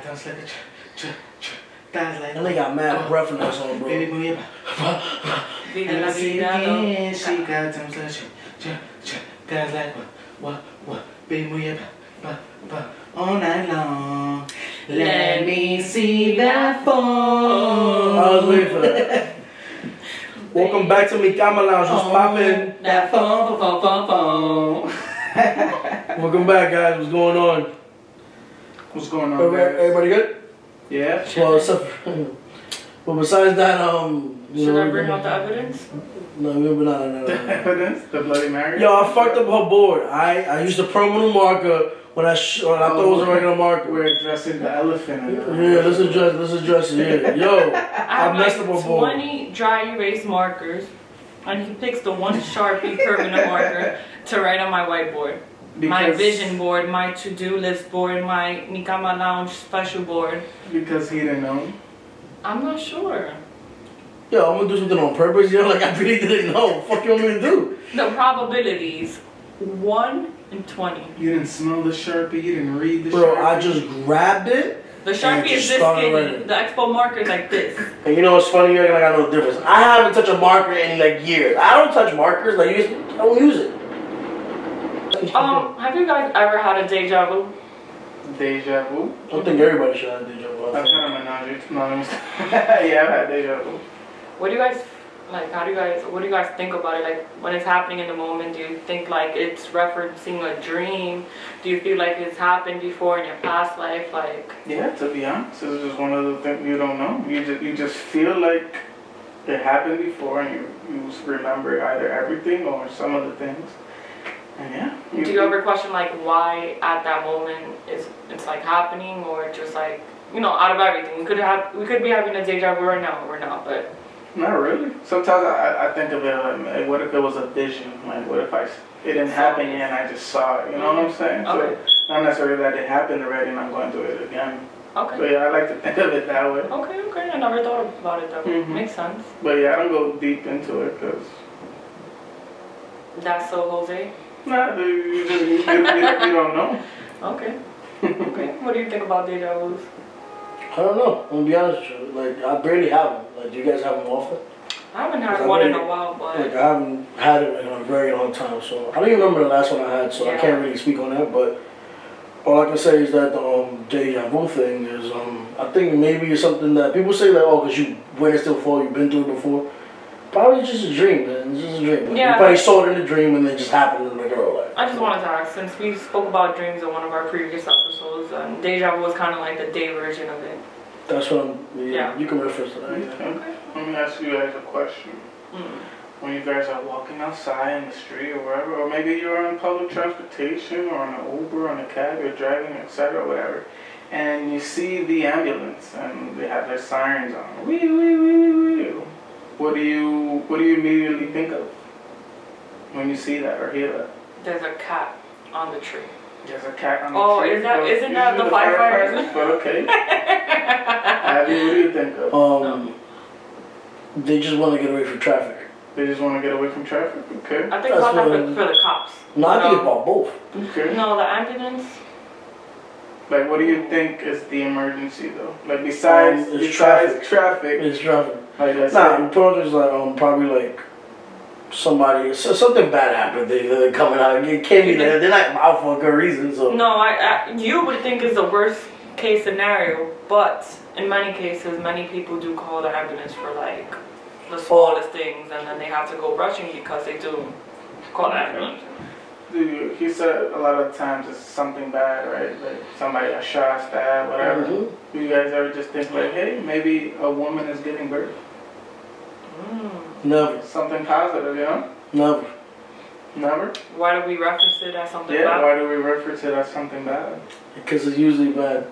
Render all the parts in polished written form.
dance like a dance like. And they got mad breath in that song, bro. Baby, move Vive la vida again, loca. she got dance like dance like what, baby, move all night long. Let me see that phone. I was waiting for that. Welcome back to me, Cama Lounge. What's poppin'? That phone. Welcome back, guys. What's going on? What's going on, guys? Everybody good? Yeah. Well, except but besides that, Should I bring out the evidence? No, no. The evidence, the Bloody Mary. Yo, I fucked up her board. I used a permanent marker when I thought it was a regular marker. We're addressing the elephant. Yeah, let's address it. Yeah. Yo, I messed up her board. 20 dry erase markers, and he picks the one Sharpie permanent marker to write on my whiteboard. My vision board, my to-do list board, my Cama Lounge special board. Because he didn't know. I'm not sure. Yo, I'm gonna do something on purpose. Yo, like I really didn't know. What the fuck you want me to do? The probabilities, 1 in 20. You didn't smell the Sharpie. You didn't read the Sharpie. Bro, I just grabbed it. The Sharpie is this skinny. The Expo marker is like this. And you know what's funny? You're like I know the difference. I haven't touched a marker in like years. I don't touch markers. Like I don't use it. Have you guys ever had a deja vu? Deja vu? I don't think everybody should have deja vu. I've had a menage. Yeah, I've had deja vu. What do you guys like? What do you guys think about it? Like when it's happening in the moment, do you think like it's referencing a dream? Do you feel like it's happened before in your past life? Like yeah, to be honest, it's just one of the things you don't know. You just feel like it happened before, and you remember either everything or some of the things. And yeah. Do you ever question like why at that moment it's like happening, or just like out of everything? We could be having a deja vu right now, or we're not, but. Not really. Sometimes I think of it like, what if it was a vision? Like, what if it didn't happen yet and I just saw it? You know what I'm saying? Okay. So, not necessarily that it happened already and I'm going through it again. Okay. But yeah, I like to think of it that way. Okay. I never thought about it that way. Makes sense. But yeah, I don't go deep into it because. That's so Jose? Nah, you don't know. Okay. What do you think about deja vus? I don't know. I'm gonna be honest with you. Like I barely have them. Like, do you guys have them often? I haven't had one in a while, but like I haven't had it in a very long time. So I don't even remember the last one I had. So I can't really speak on that. But all I can say is that the deja vu thing is I think maybe it's something that people say like, oh, because you witnessed it before, you've been through it before. Probably just a dream, man. It's just a dream. Like, you probably saw it in a dream and it just happened in like real life. I just wanted to ask, since we spoke about dreams in one of our previous episodes, deja vu was kind of like the day version of it. That's what you can reference to that. Okay. Let me ask you guys a question. When you guys are walking outside in the street or wherever, or maybe you're on public transportation or on an Uber, on a cab, you're driving, etc., whatever, and you see the ambulance and they have their sirens on. Wee, wee, wee, wee, wee. What do you immediately think of when you see that or hear that? There's a cat on the tree. There's a cat on the tree. Isn't that the firefighters? But okay. Abby, what do you think of? No. They just want to get away from traffic. They just want to get away from traffic. Okay. I think about that for the cops. No, I think about both. Okay. No, the ambulance. Like, what do you think is the emergency though? Like besides traffic. It's traffic. Like I said, probably like probably like somebody something bad happened. They're coming out. It can't be there. They're not out for a good reason. So no, you would think it's the worst case scenario, but in many cases, many people do call the ambulance for like the smallest things, and then they have to go rushing because they do call the ambulance. He said a lot of times it's something bad, right? Like somebody got shot, stabbed, whatever. Do you guys ever just think like, hey, maybe a woman is giving birth? Never. Something positive, you know? Never. Never? Why do we reference it as something bad? Yeah, why do we reference it as something bad? Because it's usually bad.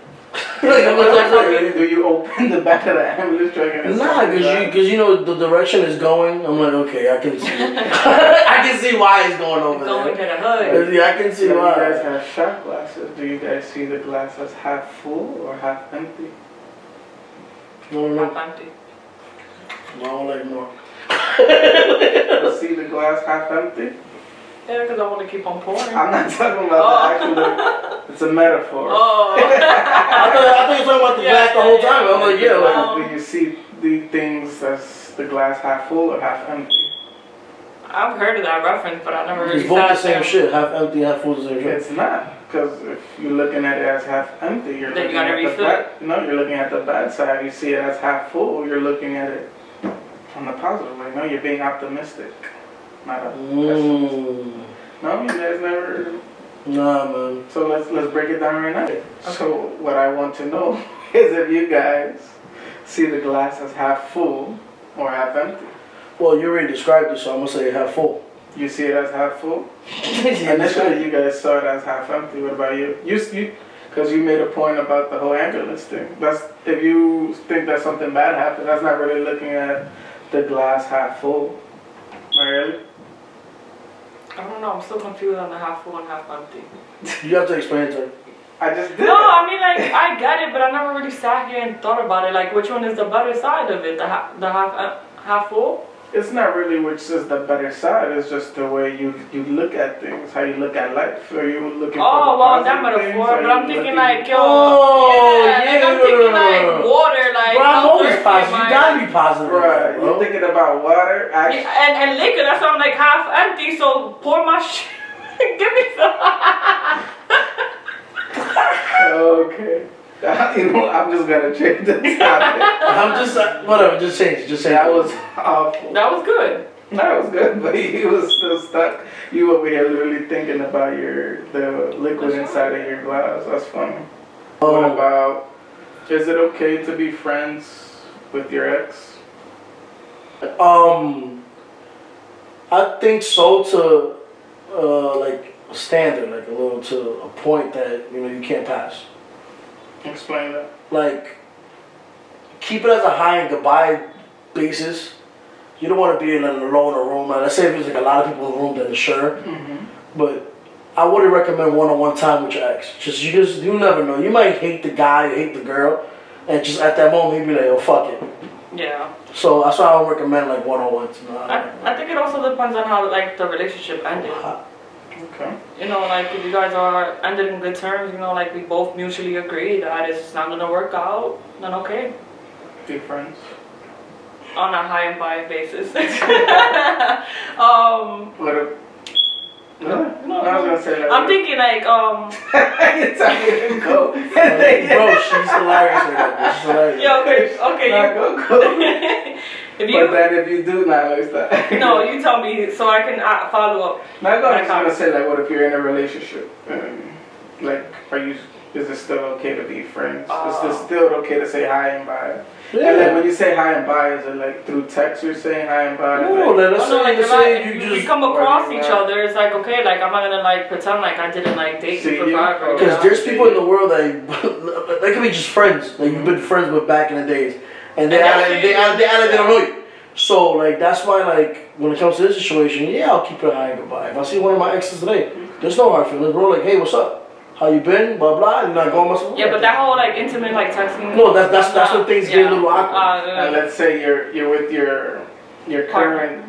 Do you open the back of the ambulance truck and it's because you know the direction it's going. I'm like, okay, I can see. I can see why it's going over going there. to the hood. Yeah, I can see why. You guys have shot glasses. Do you guys see the glass as half full or half empty? Half empty. No, like more. You see the glass half empty? Yeah, because I want to keep on pouring. I'm not talking about the It's a metaphor. Oh. I thought you were talking about the glass the whole time. I'm like, yeah. Like, Do you see the things as the glass half full or half empty? I've heard of that reference, but I never really it's both the sat same down. shit. Half empty, half full, the same shit. It's not, because if you're looking at it as half empty, you're Then looking you gotta at the refill bad. No, you're looking at the bad side. You see it as half full. You're looking at it on the positive way. No, you're being optimistic, not a pessimist. No, you guys never. Nah, man. So let's break it down right now. So what I want to know is if you guys see the glass as half full or half empty. Well, you already described it, so I'm gonna say half full. You see it as half full? Yeah, Initially, you guys saw it as half empty. What about you? Because you made a point about the whole ambulance thing. That's if you think that something bad happened, that's not really looking at the glass half full. Am I really? I don't know, I'm still confused on the half full and half empty. You have to explain it to her. I just did. No, I mean, like, I get it, but I never really sat here and thought about it. Like, which one is the better side of it? The half full? It's not really which is the better side. It's just the way you look at things, how you look at life. Are you looking for the Well, that positive things? metaphor, Are but I'm you thinking looking- like, yo, yeah, I'm thinking like water, like, Bro, I'm how always thirsty positive. am You I? gotta be positive. Right, bro. you're thinking about water, actually. Yeah, and liquor, that's why I'm like half empty, so pour my shit. Give me some. Okay. You know, I'm just gonna change the topic. I'm just whatever. Just change it. Just say That was awful. That was good. That was good, but you was still stuck. You over here literally thinking about the liquid inside of your glass. That's funny. What about, is it okay to be friends with your ex? I think so to like a standard, like a little to a point that you can't pass. Explain that. Like keep it as a hi and goodbye basis. You don't want to be in alone in a room. Like, let's say if there's like a lot of people in the room, then sure. But I wouldn't recommend one-on-one time with your ex. You never know. You might hate the guy, hate the girl, and just at that moment you be like, oh fuck it. Yeah. So that's why I don't recommend like one-on-ones. I think it also depends on how like the relationship ended. Okay. You know, like if you guys are ended in good terms, you know, like we both mutually agree that it's not gonna work out, then okay. Be friends. On a high and by basis. What if? No, I was gonna say that. I'm thinking like You tell me to go. Bro, she's hilarious right now. She's hilarious. yeah, okay. Nah, go. If But you then if you do not like that. no, you tell me so I can follow up. Now I was gonna say like, what if you're in a relationship? Like, is it still okay to be friends? Is it still okay to say hi and bye? Yeah. And like when you say hi and bye, is it like through text you're saying hi and bye? No, Like, let's Like say if you we just come across or each you, other, it's like okay, like I'm not gonna like pretend like I didn't like date See you for you? forever. you because know? there's people in the world that they could be just friends, like you've been friends with back in the days, and they don't know you. So like that's why like when it comes to this situation, yeah, I'll keep it high and goodbye. If I see one of my exes today, there's no hard feelings, bro. Like, hey, what's up? How you been? Blah blah. You're not going myself. Yeah, but that whole like intimate like texting. No, that's when things get a little awkward. and let's say you're with your current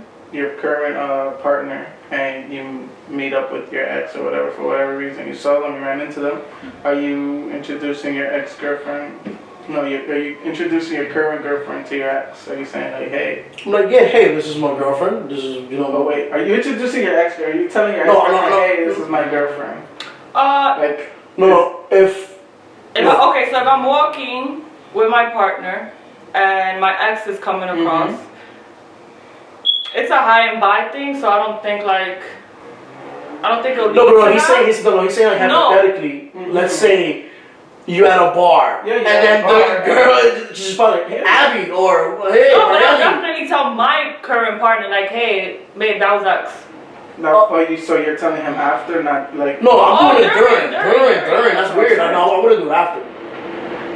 partner and you meet up with your ex or whatever for whatever reason. You saw them, you ran into them. Are you introducing your ex-girlfriend? No, are you introducing your current girlfriend to your ex? Are you saying like, hey? I'm like, yeah, hey, this is my girlfriend. This is But wait, are you introducing your ex? Are you telling your ex? No. Hey, this is my girlfriend. Like no, if okay, so if I'm walking with my partner and my ex is coming across, it's a hi and bye thing. So I don't think it'll. No, bro, he's saying like hypothetically. Let's say you at a bar, Yeah, and then the girl is just probably Abby or hey, No, but I'll Marielle. definitely tell my current partner like, hey, babe, that was ex. No, so you're telling him after, not like. No, I'm doing it during. during. That's weird. I know. I wouldn't do it after.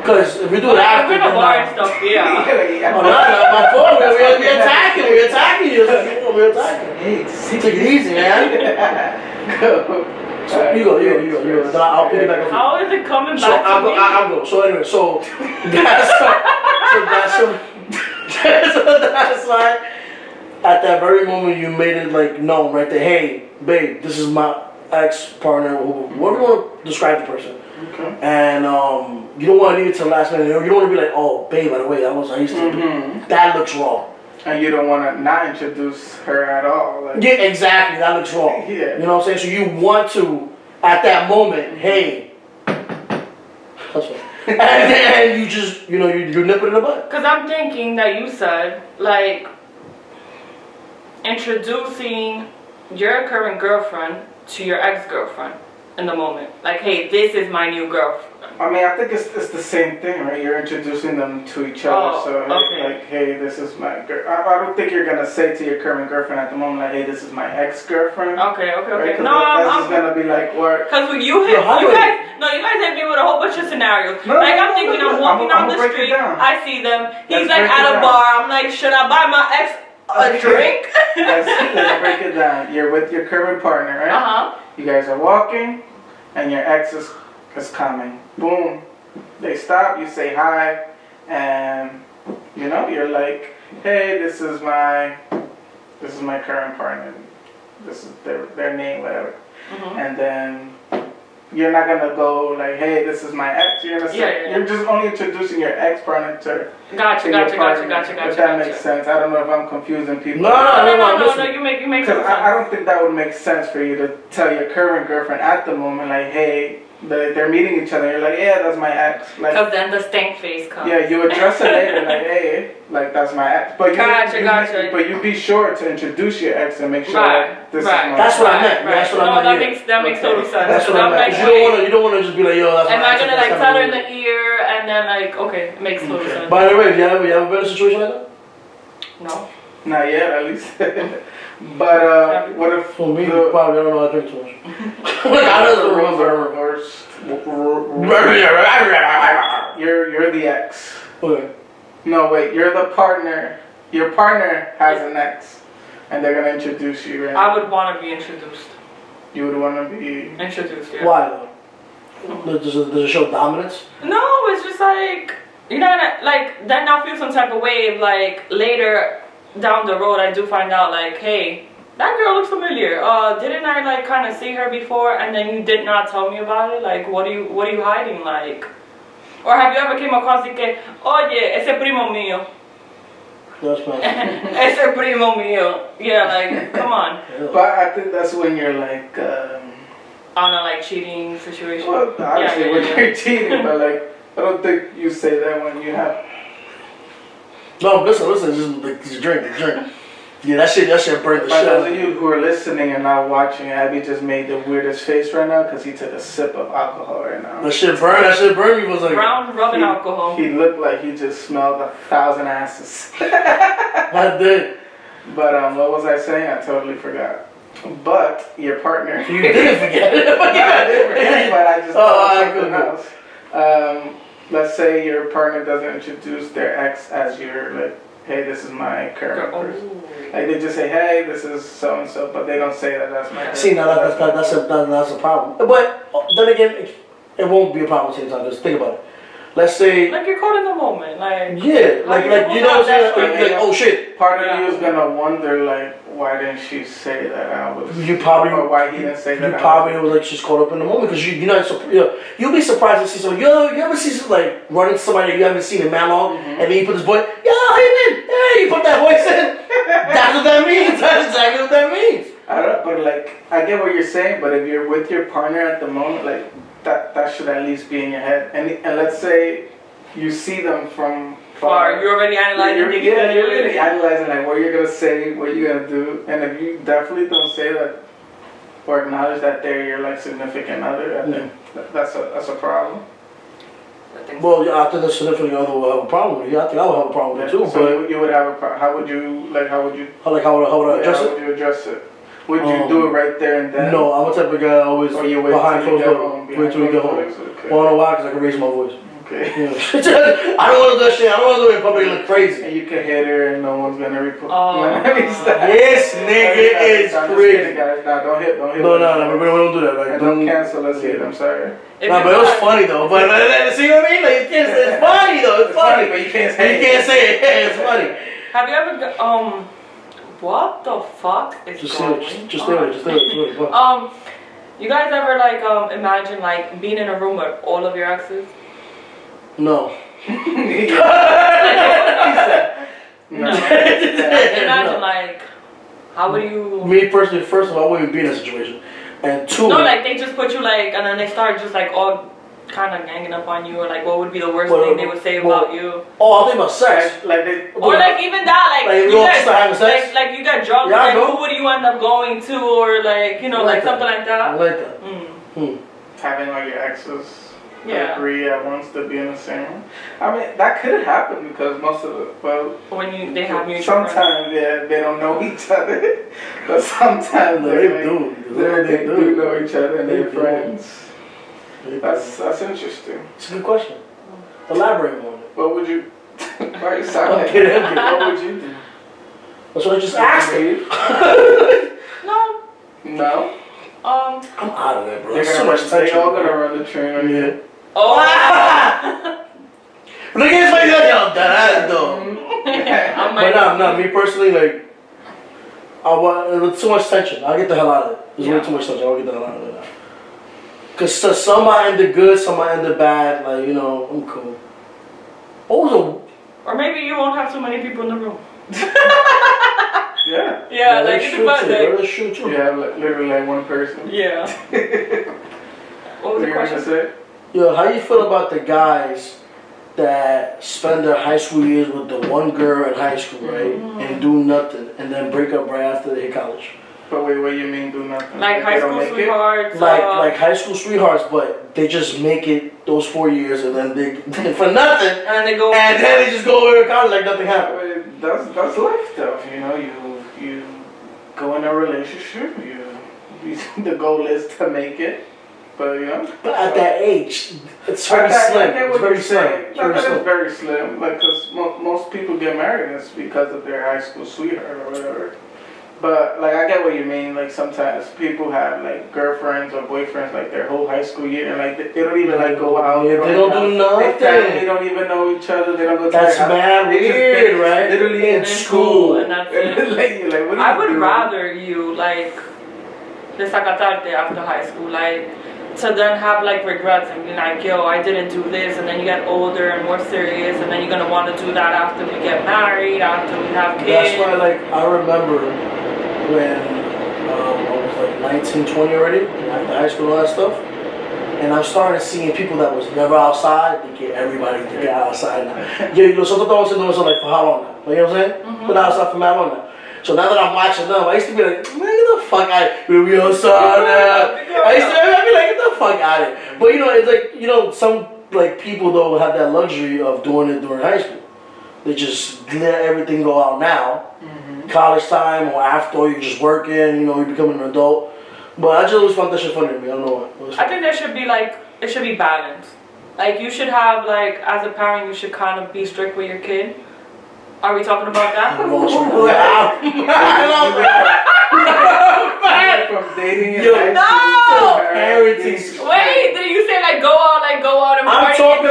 Because if we do it after, If we're in a bar and stuff, yeah. Oh, not my fault. We're attacking. We're attacking you. We're attacking. Hey, Take it easy, man. So you go. Then I'll pick it back up. How is it coming So back I'll to me? go. So anyway, that's why at that very moment you made it like known right there. Hey, babe, this is my ex partner. Whatever you want to describe the person. Okay. And you don't want to leave it to the last minute. You don't want to be like, oh, babe, by the way, I used to. That looks wrong. And you don't want to not introduce her at all. Like, Yeah, exactly. That looks wrong. Yeah. You know what I'm saying? So you want to, at that moment, hey. That's fine. and you just, you nip it in the butt. Because I'm thinking that you said, like, introducing your current girlfriend to your ex-girlfriend in the moment. Like, hey, this is my new girlfriend. I mean, I think it's the same thing, right? You're introducing them to each other. Oh, so, okay. like, hey, this is my girl. I don't think you're going to say to your current girlfriend at the moment, like, hey, this is my ex-girlfriend. Okay. Right? No, that's just going to be like, what? Because you guys hit me with a whole bunch of scenarios. I'm thinking I'm walking down the street, I see them, he's like at a bar, I'm like, should I buy my ex a drink? Let's break it down. You're with your current partner, right? Uh-huh. You guys are walking, and your ex is coming. Boom. They stop, you say hi, and you're like, hey, this is my current partner. This is their name, whatever. Mm-hmm. And then you're not gonna go like, hey, this is my ex. You're gonna say, you're just only introducing your ex partner to. Gotcha. If that makes sense. I don't know if I'm confusing people. No, you make sense. Because I don't think that would make sense for you to tell your current girlfriend at the moment, like, hey, they're meeting each other. You're like, yeah, that's my ex. Like, because then the stank face comes. Yeah, you address it later, like, hey, like, that's my ex. But Gotcha. But you be sure to introduce your ex and make sure that this is my That's what I meant. Right. That's what I meant. That makes total sense. That's what I meant. You don't want to just be like, yo, that's my ex. Am I gonna like tell her in the ear and then like, okay, it makes total sense. By the way, you ever been in a situation like that? No. Not yet, at least. But what if for me, probably I don't know. I drink too much. I don't remember. Reversed. You're the ex. Okay. No, wait. You're the partner. Your partner has an ex, and they're gonna introduce you. Right? I would want to be introduced. You would want to be introduced. Yeah. Why though? Does it show dominance? No, it's just like like then I feel some type of way if like later down the road I do find out like, hey, that girl looks familiar. Didn't I like kind of see her before and then you did not tell me about it? Like, what are you hiding? Like, or have you ever came across the que, oye, ese primo mío? That's fine. Ese primo mío. Yeah, like, come on. But I think that's when you're like on a like cheating situation. Well, obviously when you're cheating, but like I don't think you say that when you have. No, listen, just drink. Yeah, that shit burned the shit out. For those of you who are listening and not watching, Abby just made the weirdest face right now because he took a sip of alcohol right now. That shit burned me. Was like brown rubbing alcohol. He looked like he just smelled 1,000 asses. I did. But what was I saying? I totally forgot. But your partner. You didn't forget it. I did forget, but I just thought something else. Let's say your partner doesn't introduce their ex as your like, hey, this is my current person. Like they just say, hey, this is so and so, but they don't say that that's my. See, now that's a problem. But then again, it won't be a problem at the same time. Just think about it. Let's say, like you're caught in the moment, like yeah, like you know what I'm saying? Like, oh shit. Part of you is gonna wonder like, why didn't she say that I was? Or why he didn't say that? You probably was like she's caught up in the moment because you're not. You'll be surprised to see someone. You ever see like running somebody that you haven't seen in man long, and then you put this voice. Yo, hey man, hey, you put that voice in. That's what that means. That's exactly what that means. I don't. But like, I get what you're saying. But if you're with your partner at the moment, like. That should at least be in your head. And let's say you see them from far. You're already analyzing. You're already analyzing like what you're gonna say, what you're gonna do. And if you definitely don't say that or acknowledge that they're your like significant other, I think that's a problem. Well, yeah, I think the significant other will have a problem with it. I think I would have a problem with it too. So you would have a problem. How would you how would I address it? How would you address it? Would you do it right there and then? No, I'm the type of guy always behind closed doors. Wait till we get home. Okay. Well, I don't know why, because I can raise my voice. Okay. Yeah. I don't want to do that shit. I don't want to do it in public and look crazy. And you can hit her and no one's going to report. Yes, nigga, it's crazy. Guys. Nah, don't hit. No, we don't do that. Like, don't cancel us hit, I'm sorry. Nah, but it was funny though. But see what I mean? Like, it's funny though. It's funny. But you can't say it. You can't say it. Yeah, it's funny. Have you ever what the fuck is going on? Just stay with it. You guys ever like imagine like being in a room with all of your exes? No. No. Imagine like, how would you? Me personally, first of all, I wouldn't be in that situation. And two. No, like they just put you like, and then they start just like all kind of ganging up on you, or like what would be the worst thing they would say about you? Oh, I think about sex. Like they, Or like even that, like you get, start having sex? like you get drunk, Yeah, like who would you end up going to, or like, you know, like something like that. I like that. having all your exes agree at once to be in the same room. I mean, that could happen because most of the, when they have mutual sometimes, they don't know each other. But sometimes they do. They do know each other and they're do. friends. That's interesting. It's a good question. Elaborate on it. What would you, why are you silent? I'm What would you do? That's what I just asked. No. No? I'm out of there, bro. They're There's so gonna, much tension. they all gonna run the train on you. Oh. Look at his face, y'all. That though. But no, me personally, like, it's too much tension. I'll get the hell out of it. There's way too much tension. I'll get the hell out of it now. Cause some might end good, some might end bad. Like, you know, I'm cool. Or maybe you won't have too many people in the room. Yeah. Yeah, like it's about that. That's true too. You have literally like one person. Yeah. What was the question? Say? Yo, how you feel about the guys that spend their high school years with the one girl in high school, right, and do nothing, and then break up right after they hit college? But wait, what do you mean do nothing? Like high school sweethearts. Like high school sweethearts, but they just make it those 4 years, and then they for nothing, and then they just go over to college like nothing happened. That's life stuff, you know. You go in a relationship. The goal is to make it. But But at that age, it's very slim. It's very slim. It's very slim. Like, cause most people get married it's because of their high school sweetheart or whatever. But like, I get what you mean. Like, sometimes people have like girlfriends or boyfriends like their whole high school year, and like they don't even like go out. They don't do nothing. They don't even know each other. They don't go to That's mad weird, right? Literally in school. And that's it. I would rather you like desacatarte after high school, like to then have like regrets and be like, yo, I didn't do this, and then you get older and more serious, and then you're gonna want to do that after we get married, after we have kids. That's why, like, I remember when I was like 19, 20 already, after high school and all that stuff, and I'm starting seeing people that was never outside, they get everybody to get outside now. Yeah, nosotros estamos haciendo eso like for how long now? You know what I'm saying? Been outside for how long now? So now that I'm watching them, I used to be like, man, get the fuck out of here. We outside now. I'd be like, get the fuck out of here. But it's like, some like people though have that luxury of doing it during high school. They just let everything go out now. College time or after, or you're just working, you're becoming an adult. But I just always found that shit funny to me. I don't know what. I think there should be it should be balanced. Like you should have as a parent, you should kind of be strict with your kid. Are we talking about that? From dating and parenting. Wait, did you say go out and party? I'm talking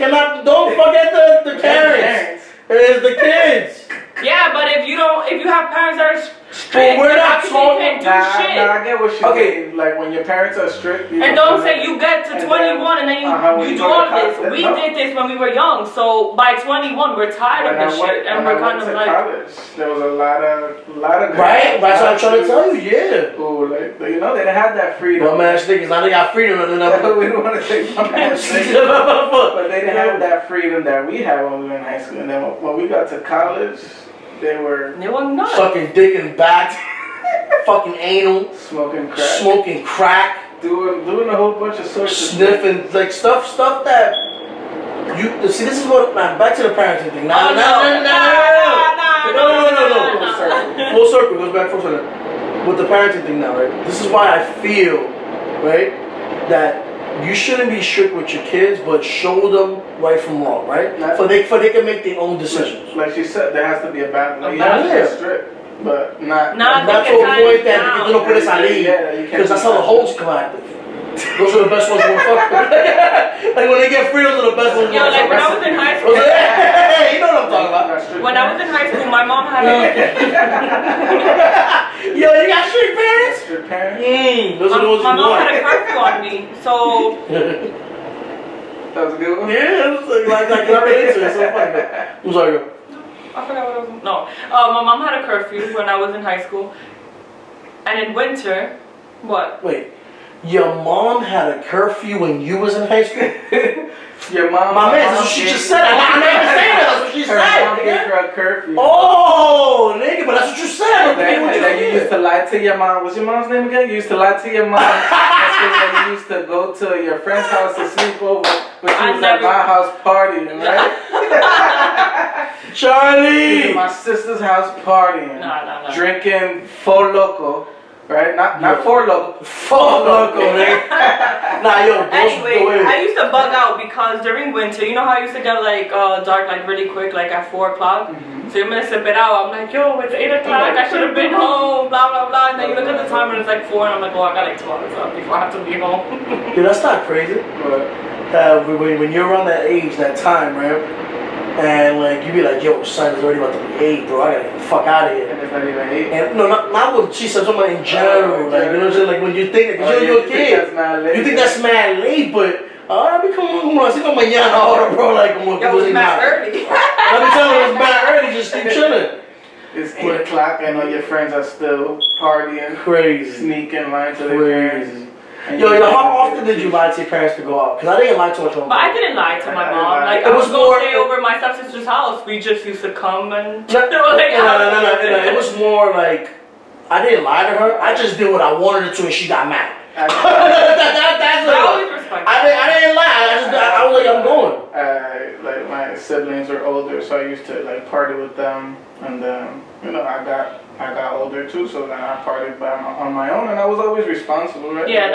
about don't forget the parents. It's the kids. Yeah, but if you have parents that are strict, we're not talking. I get what you're saying. Like when your parents are strict. And don't say you get to 21 and then you do all this. We did this when we were young, so by 21 we're tired of this shit, and we're kind of like. College, there was a lot of. Right, that's what I'm trying to tell you. Yeah. Oh, they didn't have that freedom. Bum ass niggas, now they got freedom. We don't want to say bum ass niggas, but they didn't have that freedom that we had when we were in high school. And then when we got to college. They were nuts. Sucking dick in the back, fucking anal, smoking crack, doing a whole bunch of sorts of sniffing like stuff that you see. This is what back to the parenting thing. No. Full circle goes back full circle with the parenting thing now, right? This is why I feel, right, that you shouldn't be strict with your kids, but show them right from wrong, right? For they can make their own decisions. Like she said, there has to be a balance. You have to be strict, but not to a point that you don't put us salir, because that's how the hoes come active. Those are the best ones to fuck with. Like when they get free, those are the best ones. Yo, like when I was in high school. Hey, you know what I'm talking about. When I was in high school, my mom had Yo, you got strict parents? parents? Those are the ones My you mom had a want. curfew on me, so That was a good one? Yeah, it's like I relate to it. So funny. I'm sorry. I forgot what I was. No, my mom had a curfew when I was in high school, and in winter, what? Wait, your mom had a curfew when you was in high school? Your mom. My man, that's what she just said. I'm not even saying that. That's what she Her said. mom gave Nigga. her a curfew. Oh, nigga, but that's what you said. That you used to lie to your mom. What's your mom's name again? You used to lie to your mom. That's when you used to go to your friend's house to sleep over, but she was at my house partying, right? Charlie. My sister's house partying, No. drinking Four Loco, right? Not Four Loco, Four Loco, nigga. Nah, yo, Anyway, I used to bug out because during winter, you know how I used to get like dark like really quick, like at 4 o'clock. Mm-hmm. So you're gonna sip it out. I'm like, yo, it's 8 o'clock. I should have been home. Blah blah blah. And then you look at the time and it's like 4, and I'm like, oh, I got like 2 hours up before I have to be home. Dude, that's not crazy. When you're around that age, that time, right? And like you be like, yo, son is already about to be 8, bro. I gotta get the fuck out of here. And it's not even 8. And no, not what she said. I'm talking about in general. Like, you know what I'm saying? Like when you think, because you're a kid, you think that's mad late, but I be como así como mañana ahora, bro. Like como Yo, it's mad early. I be telling you it's mad early. Just keep chilling. It's 8 o'clock and all your friends are still partying, Crazy. sneaking, lying to their parents. Yo, how often did you lie to your parents to go out? Because I didn't lie too much on But I didn't lie to my mom. Like I was going to stay over my stepsister's house. We just used to come and No, it was more like I didn't lie to her. I just did what I wanted her to, and she got mad. That's what I always respect I didn't lie. I was like, I'm going. Like my siblings are older, so I used to like party with them, and then I got older too, so then I partied on my own, and I was always responsible, right? Yeah,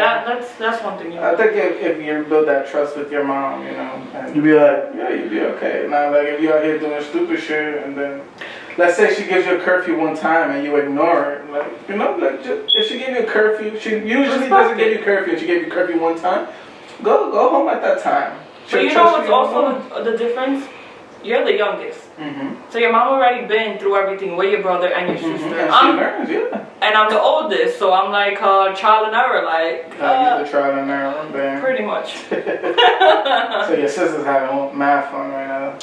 that's one thing. I think if you build that trust with your mom, and You be alright. yeah, you'd be okay. Now, like if you're out here doing stupid shit, and then let's say she gives you a curfew one time and you ignore it, like if she gave you a curfew, she usually doesn't give you curfew. If she gave you curfew one time, go home at that time. But you know what's also the difference? You're the youngest. Mm-hmm. So your mom already been through everything with your brother and your sister. And she learns, yeah. And I'm the oldest, so I'm like trial and error, like. You're the trial and error, man. Pretty much. So your sister's having mad fun right now.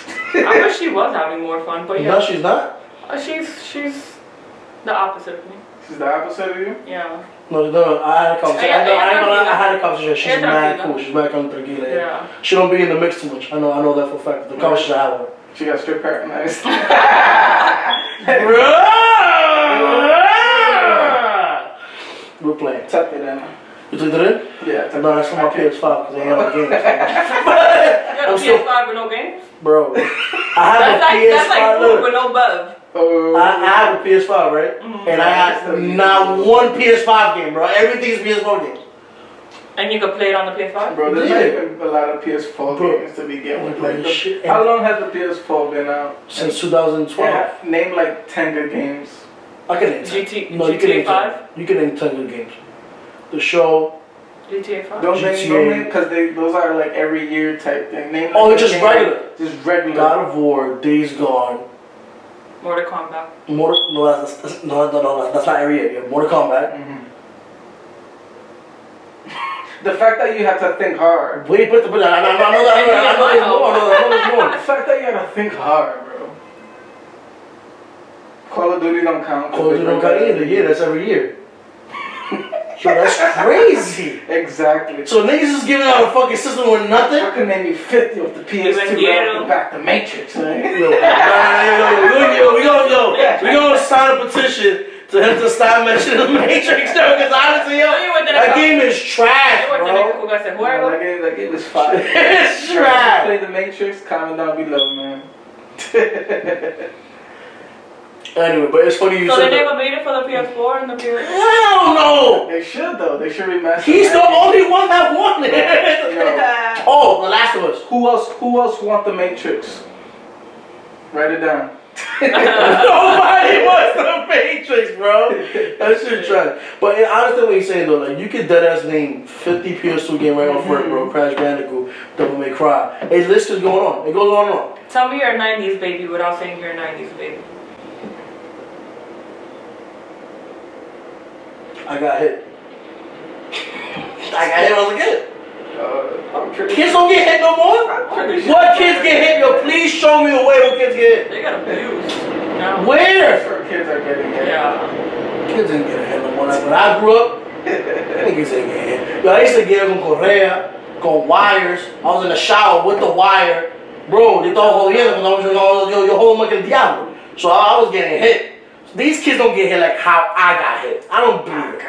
I wish she was having more fun, but yeah. No, she's not. She's the opposite of me. She's the opposite of you? Yeah. No, I had a conversation. I had a conversation. She's Ella mad tranquila. cool. She's mad tranquila. Yeah. She don't be in the mix too much. I know that for a fact. The conversation I have with her. She got strip paradise. We're playing. Tuck it in. You took it in? Yeah, tuck No, it that's in. for my PS5 because they ain't on the games. You got a PS5 with no games? Bro, I have That's like a PS5. food Look, with no bev. Oh. I have a PS5, right? Mhm. And I have not one PS5 game, bro. Everything's PS4 games. And you can play it on the PS5? Bro, there's Yeah. not even a lot of PS4 Bro. games to begin with. Like, Like, shit. how long has the PS4 been out? Since 2012. Yeah, name like 10 good games. I can name 10. No, you can GTA name 5? 10. You can name 10 good games. The show. GTA 5? Don't GTA. name because those are like every year type thing. Name Oh, like just game, regular. Just regular. God of War, Days Gone. Mortal Kombat. No, that's not every year. Yeah, Mortal Kombat. Mhm. The fact that you have to think hard. Wait, but I know there's more. The fact that you have to think hard, bro. Call of Duty don't count. Call of Duty don't count either. Yeah, that's every year. Yo, that's crazy. Exactly. So niggas is giving out a fucking system with nothing? I could name you 50 of the PS2 Yeah. back to Matrix, man. Yo, we gonna sign a petition to him to stop mentioning the Matrix, though, because honestly, yo, that game is trash, bro. That game is fire. It's Play trash. the Matrix, comment down below, man. Anyway, but it's funny you So said they that. never made it for the PS4 and the PS. Hell no! They should though. They should remaster. He's the only one that won it. Yo, Oh, The Last of Us. who else want the Matrix? Write it down. Nobody wants the Matrix, bro. That shit trash. But honestly, what you're saying though, like you could deadass name 50 PS2 game right off rip, bro. Crash Bandicoot, Devil May Cry. Hey, the list is going on. It goes on and on. Tell me you're a 90s baby without saying you're a 90s baby. I got hit. I got hit when I was a kid. I'm pretty Kids don't get hit no more. What kids get hit? Yo, please show me the way when kids get hit. They got abused. No. Where? sure kids are getting hit. Yeah. Kids didn't get hit no more. Like when I grew up, niggas didn't get hit. Yo, I used to get con correa, con wires. I was in the shower with the wire. Bro, they thought jodiendo cuando I was yo hold like el diablo. So I was getting hit. These kids don't get hit like how I got hit. I don't believe it.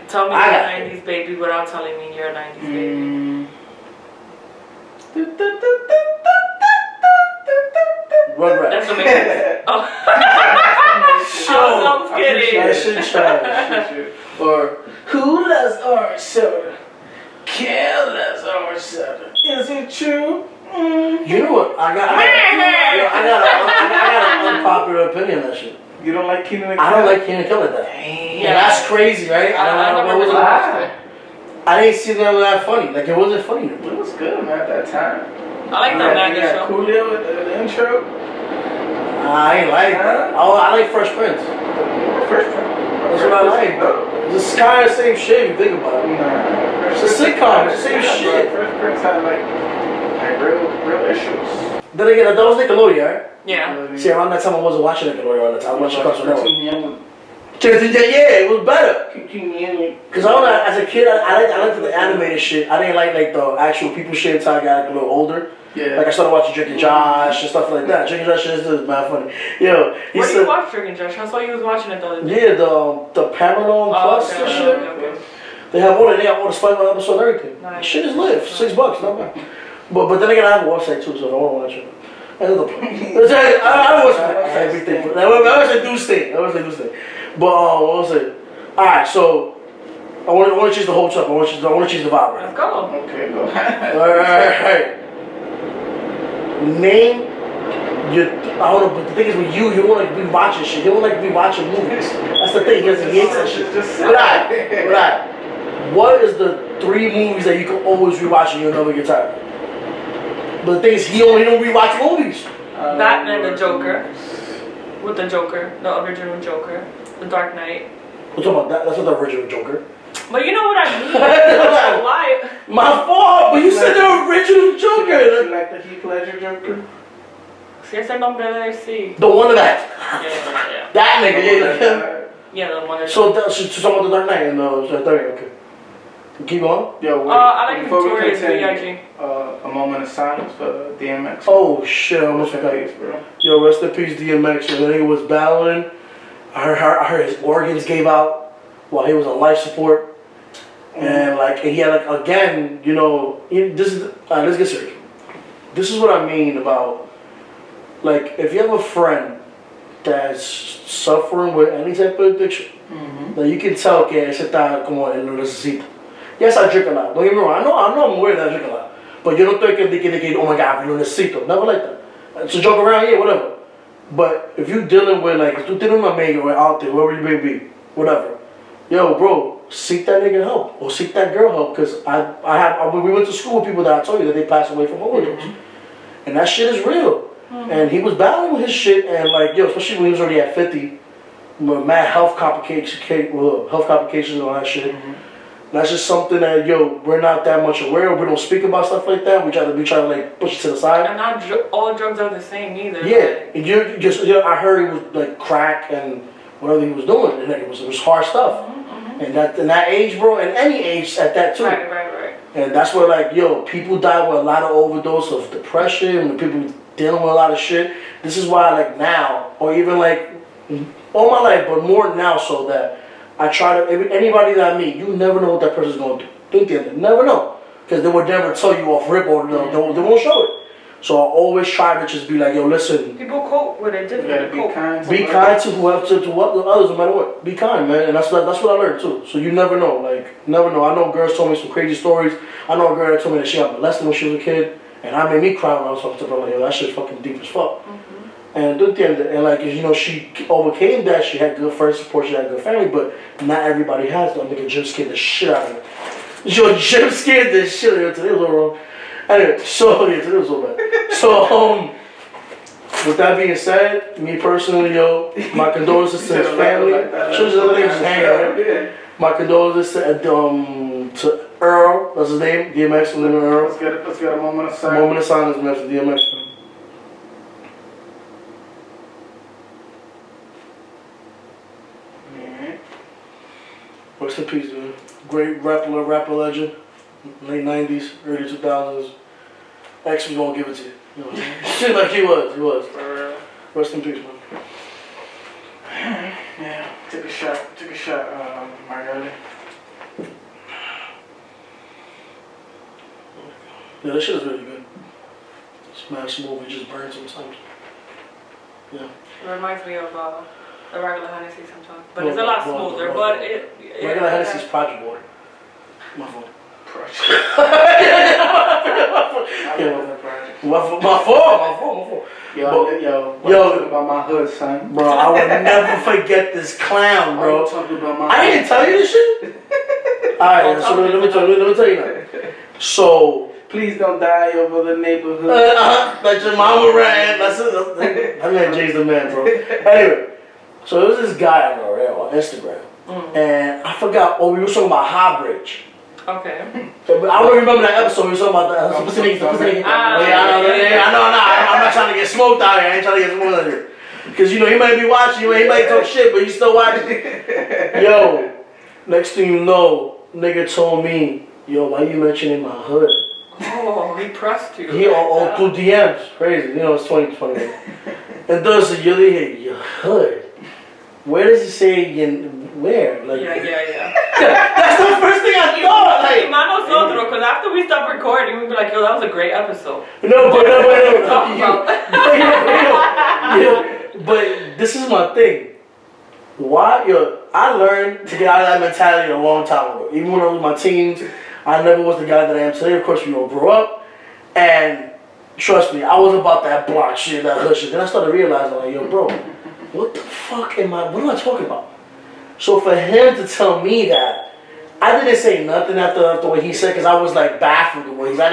Tell me you're a 90s baby without telling me you're a 90s baby. Run That's amazing. Oh. I was kidding. That shit trash. Or who loves orange soda? Kel loves orange soda. Is it true? You know what? I got an unpopular opinion on that shit. You don't like Keenan and I don't like Keenan and Kel like that. Yeah, that's crazy, right? I never really watched it. I didn't see them that funny. Like it wasn't funny. It was good, man, at that time. I like that Maggie show. Coolio with the intro. I ain't like that. Oh, I like Fresh Prince. Fresh Prince. That's what I like. It's kind of the same shit if you think about it. Nah. It's a sitcom. It's the same shit. Fresh Prince had like real issues. Then again, that was Nickelodeon, right? Yeah. See, around that time I wasn't watching Nickelodeon around that time. I was watching Cartoon Network. Network. Yeah, it was better. Cause as a kid, I liked the animated shit. I didn't like the actual people shit until I got a little older. Yeah. Like I started watching Drake and Josh and stuff like that. Drake and Josh shit is mad funny. Yo, Where do you watch Drake and Josh? I saw you was watching it the other day. Yeah, the Paramount Plus and shit. Okay. They have all the Spider-Man episodes and everything. Nice. Shit is lit. $6, not bad. But then again, I have a website too, so I don't want to watch it. Another point. I watch everything. I watch do stay. But what was it? All right, so I want to change the whole truck. I want to change the vibe. Right? Let's go. Okay, go ahead. All right. Name your. I don't know, but the thing is with you don't like to be watching shit. You don't like to be watching movies. That's the thing. He hates that shit. But what is the 3 movies that you can always rewatch and you'll never get tired? But the thing is, he don't rewatch movies. Batman, the Joker. With the Joker, the original Joker. The Dark Knight. We're talking about that. That's not the original Joker. But you know what I mean. Why? My fault, but you said the original Joker. You like the Heath Ledger Joker? Si ese nombre de sí. The one of that. Yeah. That nigga, yeah. Yeah, the one that. So talking about the Dark Knight and the Dark Knight, okay. Keep on. Yo, wait, I like before we Victoria's continue, B.I.G. a moment of silence for DMX. Oh shit, I almost forgot. Bro. Yo, rest in peace, DMX. When he was battling, I heard his organs gave out while he was on life support, and he had again, this is let's get serious. This is what I mean about if you have a friend that's suffering with any type of addiction, that you can tell que ese está como él lo necesita. Yes, I drink a lot. Don't get me wrong. I know I'm aware that I drink a lot, but you don't think que oh my God, lo necesito. Never like that. It's a joke around, yeah, whatever. But if you're dealing with if you're dealing with my mate or out there, wherever you may be, whatever, yo, bro, seek that nigga help or seek that girl help, because we went to school with people that I told you that they passed away from overdose, and that shit is real. And he was battling with his shit, and especially when he was already at 50, with mad health complications and all that shit. That's just something that we're not that much aware of. We don't speak about stuff like that. We try to push it to the side. And not all drugs are the same either. Yeah, and I heard it was crack and whatever he was doing, and it was hard stuff. And that in that age, bro, and any age at that too. Right. And that's where people die with a lot of overdose of depression, when people dealing with a lot of shit. This is why now, or even all my life, but more now, so that I try to, anybody that I meet, you never know what that person's going to do. Never know. Because they would never tell you off rip or they won't show it. So I always try to just be like, yo, listen. People cope with it differently. Be kind. Be kind to whoever, to others, no matter what. Be kind, man. And that's what I learned too. So you never know. Never know. I know girls told me some crazy stories. I know a girl that told me that she got molested when she was a kid. And that made me cry when I was talking to her. Yo, that shit's fucking deep as fuck. And she overcame that. She had good friend support, she had good family, but not everybody has that. Nigga Jim scared the shit out of her. Jim scared the shit out of her. Today was all wrong. Anyway, today was so bad. So, with that being said, me personally, my condolences to his family. My condolences to Earl, that's his name, DMX, Lil Earl. Let's get a moment of silence. A moment of silence, man, for DMX. Rest in peace, dude. Great rapper legend. Late 90s, early 2000s. X was gonna give it to you. You know what I mean? Shit like he was. Rest in peace, man. Yeah, take a shot, Margarita. Yeah, that shit is really good. Smash smooth, it just burns sometimes. Yeah. It reminds me of the regular Hennessy sometimes. But it's a lot smoother, but it regular Hennessy's Project Boy. My fault. Project. My fault. Yo, about my hood, son. Bro, I will never forget this clown, bro. Talking about my I didn't tell you this shit? Alright, so let me tell you now. So, please don't die over the neighborhood. That's your mama ran. That's it. That man Jay's the man, bro. Anyway, so there was this guy I know, right, on Instagram. And I forgot, we were talking about High Bridge. Okay. I don't remember that episode. We were talking about that. I'm not trying to get smoked out here. I ain't trying to get smoked out here. Because, you know, he might be watching you and he might talk shit, but you still watching. Yo, next thing you know, nigga told me, yo, why you mentioning my hood? Oh, he pressed you. He all through DMs. Crazy. You know, it's 2020. And thus, you hear your hood. Where does he say where? Like, yeah. That's the first thing I thought. Like, Mano Sotro, because after we stopped recording, we'd be like, yo, that was a great episode. No. Talk But this is my thing. Why, I learned to get out of that mentality a long time ago. Even when I was in my teens, I never was the guy that I am today. Of course, we all grew up. And trust me, I was about that block shit, that hood shit. Then I started realizing, like, yo, bro, what the fuck what am I talking about? So for him to tell me that, I didn't say nothing after what he said because I was like baffled with what he said.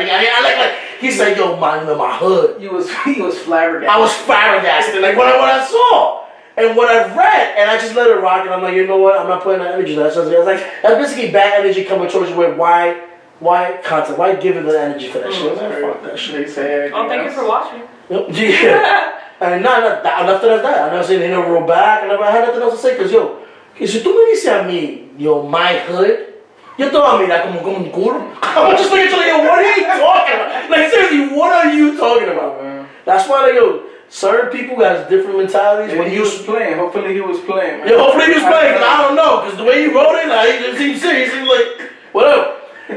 He said, yo, my hood. He was flabbergasted. I was flabbergasted, like what I saw. And what I read, and I just let it rock, and I'm like, you know what? I'm not putting that energy. That's basically bad energy coming towards you. Why content? Why give it the energy for that shit? Man, fuck that shit. thank you for watching. Yep. Yeah. And after that, I never said they never wrote back. I had nothing else to say, because yo, si tú me dices a mí, yo, my hood, yo te voy a mirar como un culo. I'm just looking at you like, yo, what are you talking about? Like, seriously, what are you talking about, man? That's why, like, yo, certain people got different mentalities. When he was playing, hopefully he was playing, man. Yeah, hopefully he was playing, because I don't know, because the way he wrote it, like, it seemed serious. He was like, whatever.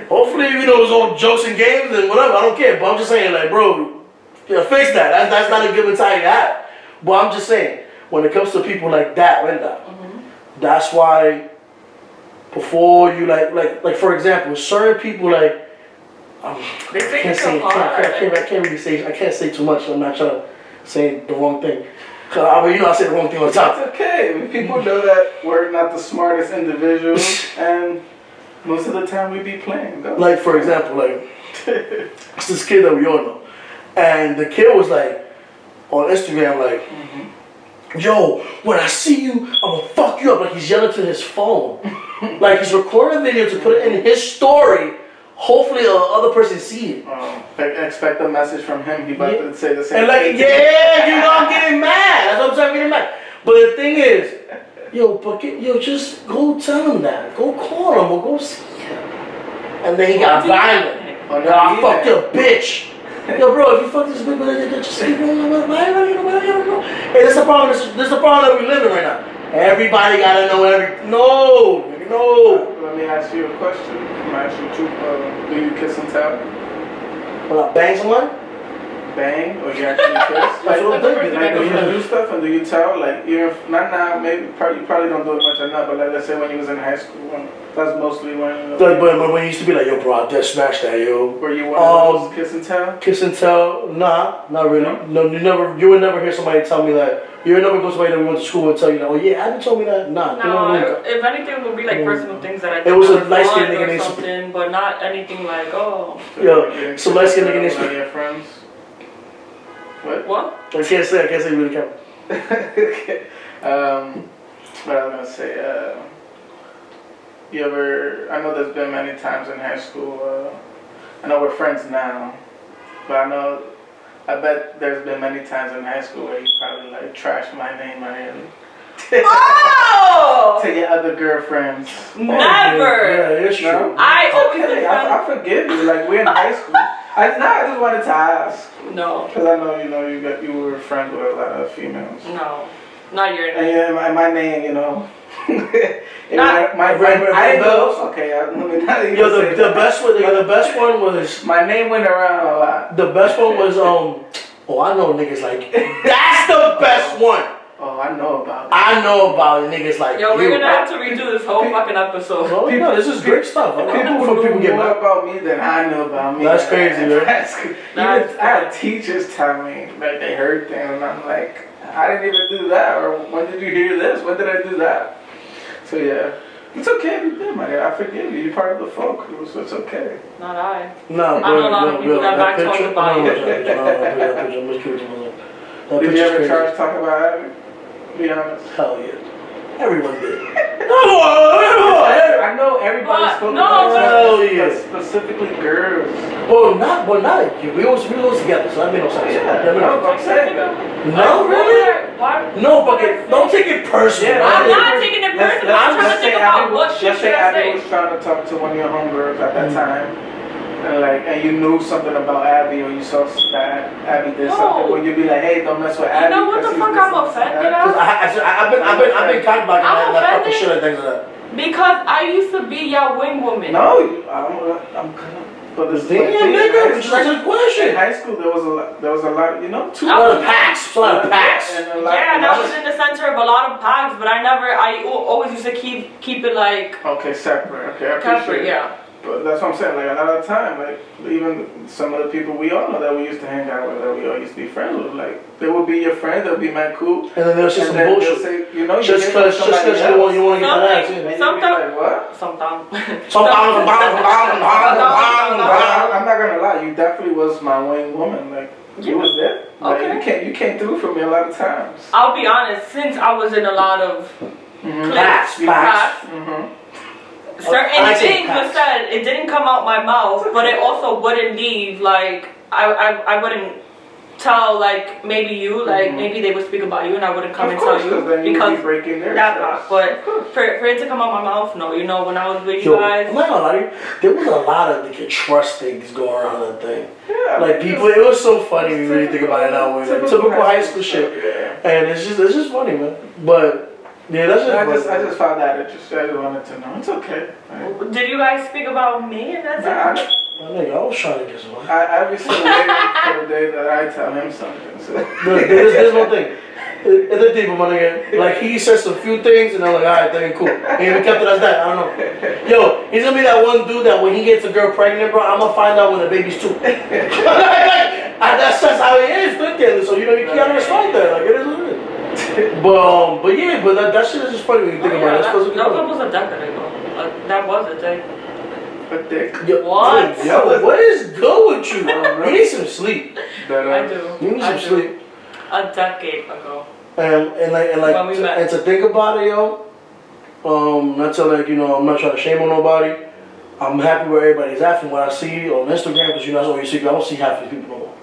Hopefully, you know, it was all jokes and games and whatever. I don't care, but I'm just saying, like, bro, yeah, fix that. That's not a good mentality to have. But I'm just saying, when it comes to people like that, that's why before you like for example, certain people like I can't really say, I can't say too much. So I'm not trying to say the wrong thing. I mean, you know, I said the wrong thing on top. It's okay. People know that we're not the smartest individuals, and most of the time we be playing. Like for example, like it's this kid that we all know, and the kid was like on Instagram like. Yo, when I see you, I'm gonna fuck you up. Like he's yelling to his phone. Like he's recording a video to put it in his story. Hopefully the other person see it. Expect a message from him. He about to say the same thing. And like, you know I'm getting mad. That's what I'm saying, I'm getting mad. But the thing is, just go tell him that. Go call him or go see him. And then he got violent. I fucked your bitch. Yo, bro, if you fuck this bitch, just say, and this is the problem. This is the problem that we live in right now. Everybody gotta know No. Let me ask you a question. I'm asking you, do you kiss and tell? Well, I bang someone? Bang, or you actually kiss? That's what I'm thinking. Like, do you do stuff and do you tell? Like, even if, not now, maybe you probably don't do it much now, but like, let's say when you was in high school, that's mostly when. But when you used to be like, yo, bro, I just smashed that, yo. Were you one of those kiss and tell? Kiss and tell? Nah, not really. No, you would never hear somebody tell me that. You would never go to somebody that went to school and tell you that. Oh yeah, Abby told me that. Nah. No, if anything, it would be like personal things that I did. It was a light skinned nigga or something, but not anything like Yo, some light skinned nigga named. One of your friends. What? I can't say really count. Okay. What I was gonna say, You ever? I know there's been many times in high school. I know we're friends now, but I bet there's been many times in high school where you probably like trashed my name already. Oh! To your other girlfriends. Never. Yeah, it's true. No? I always Okay, I forgive you. Like we're in high school. I just wanted to ask. No. Because I know you were friends with a lot of females. No. Not your And name. yeah, my name, you know. Not- my friend. I didn't know. Okay, let me not even Yo, say the that. best one was My name went around a lot. the best one was oh, I know niggas like that's the best one. Oh, I know about it. I know about niggas like Yo, we're you. gonna have to redo this whole fucking episode. No, no, this is great stuff. I People love when people knew get more mad. about me than I know about me. That's crazy, man. That's I had teachers tell me like they heard things, and I'm like, I didn't even do that. Or when did you hear this? When did I do that? So yeah, it's okay if you did, my guy. I forgive you. You're part of the folk crew, so it's okay. Not I. No, I know a lot of people that back talk picture. about No, it. That Did you ever picture's try crazy. to talk about it? Be honest. Hell yeah. Everyone did. I know everybody spoke No, about hell it, yeah. but specifically girls. Well, not like you. We was together, so that made no sense. Yeah, That made no no, I'm sense. saying that. No, really? Why? No, but don't take it personal. Yeah, I'm right? not taking it personal. I'm trying to think about what shit Let's say should I Abby say. was trying to talk to one of your homegirls at that time, and you knew something about Abby, or you saw that Abby did something, where you'd be like, hey, don't mess with Abby. You know what the fuck I'm offended at? I've been talking about I'm that fucking offended. shit and things like that. Because I used to be your wing woman. No, I'm kind of. But this Damn, nigga, just answer the question. In high school, there was a lot, you know, A lot of packs. A lot of packs. And a lot, Yeah, and a lot I was in the center of a lot of packs, but I always used to keep it like Okay, separate. Okay, I appreciate separate, it. yeah. But that's what I'm saying. Like a lot of time, like even some of the people we all know that we used to hang out with, that we all used to be friends with, like they would be your friends, they'll be mad cool. And then there's just And some then bullshit. they'll say, you know, Just you because you want to get that ass in. And Sometimes- you'd be like, what? Sometimes. I'm not gonna lie, you definitely was my wing woman. Like you was there. Like, Okay. you came through for me a lot of times. I'll be honest, since I was in a lot of Packs. certain I say things were said, it didn't come out my mouth, but it also wouldn't leave. Like I wouldn't tell like maybe you, like maybe they would speak about you, and I wouldn't come Of and course, tell you then you would because be breaking their that trust. part. But for it to come out my mouth, no. You know, when I was with Yo, you guys, I'm not gonna lie to you, there was a lot of trust things going around that thing. Yeah, Like people, it was so funny when you really think about it now. Like, typical high school shit, Yeah. and it's just funny, man. But yeah, that's just. I just found that interesting. I just wanted to know. It's okay. Right? did you guys speak about me and that's it? I was trying to get some. I be so waiting for the day that I tell him something. So. There's one thing. It's a deeper, my nigga. Like, he said some few things, and I'm like, alright, that ain't cool. He even kept it as that. I don't know. Yo, he's gonna be that one dude that when he gets a girl pregnant, bro, I'm gonna find out when the baby's two. That's just how it is, so you know, you gotta respect that. Like, it is what it is. But yeah, that shit is just funny when you think about it. That's supposed to be that funny. was a decade ago. That was a day. A dick. Yo, What? Yo, what is good with you? You need some sleep. I do. You need some sleep. A decade ago. And When we met. and to think about it, yo. Not to like, you know, I'm not trying to shame on nobody. I'm happy where everybody's at from what I see on Instagram, because you know that's all you see. I don't see half these people no more.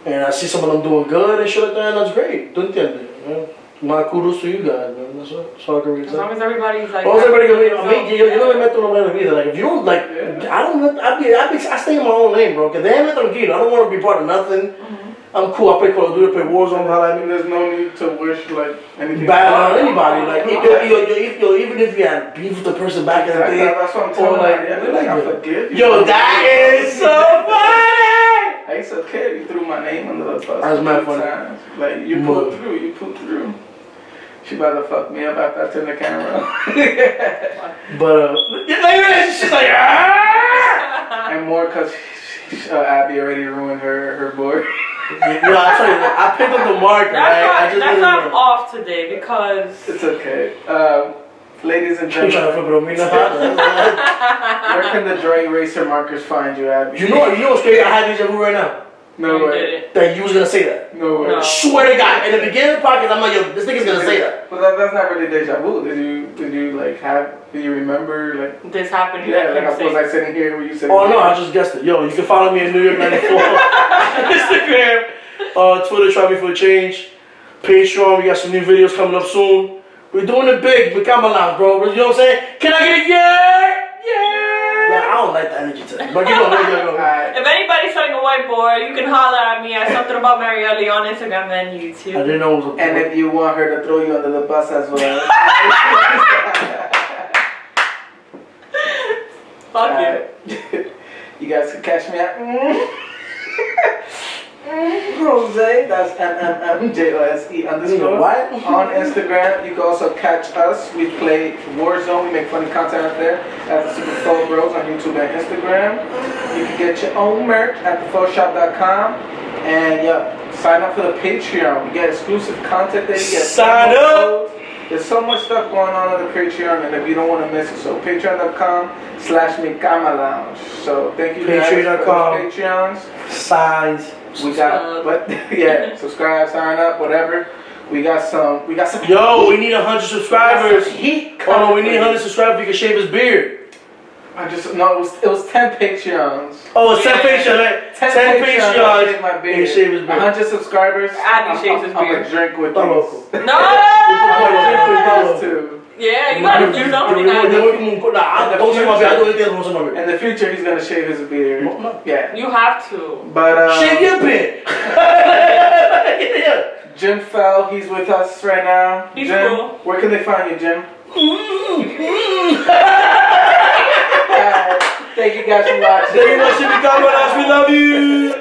And I see some of them doing good and shit like that, and that's great. Don't tell me, man. My kudos to you guys, man. That's all I can really As say. long as everybody's like. As long as everybody can read, I mean, you never met no man either. Like, if you don't, like, I stay in my own lane, bro. Because they ain't tranquilo. I don't want to be part of nothing. I'm cool. I play Call of Duty, I play Warzone, I mean, there's no need to wish like anything bad on anybody. Like, even if you had beef with the person back in the day. That's what I'm telling you. Like, I forgive you. Yo, that is so funny! Hey, it's okay. You threw my name under the bus. That's mad funny. Times. Like, you pulled through. You pulled through. She about to fuck me up after I turn the camera on. But, she's like, ah! And more because Abby already ruined her board. Yo, I tell you, I picked up the marker, right? That's not off today because. It's okay. Ladies and You trying to gentlemen, flip it on me now? where can the Dre Racer markers find you, Abby? You know what's crazy? I have these everywhere right now. No You way. did it. that you was gonna say that. No way. No. Swear to God, in the beginning of the podcast, I'm like, yo, this nigga's gonna say that. But that's not really deja vu. Did you like do you remember like? This happened. Yeah, like I was sitting here where you said. Oh no, I just guessed it. Yo, you can follow me at New York 94 Instagram, Twitter, Try Me for a Change, Patreon. We got some new videos coming up soon. We're doing it big with Cama Lounge, bro. You know what I'm saying? Can I get a yeah? Yeah, I don't like the energy today. But you know, go. Alright. If anybody's selling a whiteboard, you can holler at me at something about Marielle on Instagram and YouTube. I didn't know it was a And if you want her to throw you under the bus as well. Fuck you. You guys can catch me at Jose. That's MMMJOSE underscore. What? On Instagram, you can also catch us. We play Warzone. We make funny content out there at the Super Soul Bros on YouTube and Instagram. You can get your own merch at thefullshop.com. And yeah, sign up for the Patreon. We get exclusive content there. You get Sign up! There's so much stuff going on the Patreon, and if you don't want to miss it, so patreon.com/Cama Lounge. So thank you guys Patreon.com. for those Patreons. Size. We got, but yeah, subscribe, sign up, whatever. We got some. Yo, we need 100 subscribers. Heat. Oh no, we need 100 subscribers. We can shave his beard. It was 10 Patreons. Oh, it's 10 Patreons, right? 10 Patreons. Shave my beard. And shave his beard. 100 subscribers. Abby shaves his I'm beard. gonna drink with Loco. these. No! Those two. Yeah, you gotta do something. In the future, he's gonna shave his beard. Yeah. You have to. But Shave your beard. Jim Fell, he's with us right now. He's Jim, cool. where can they find you, Jim? Thank you guys for watching. Thank you, Cama Lounge. We love you.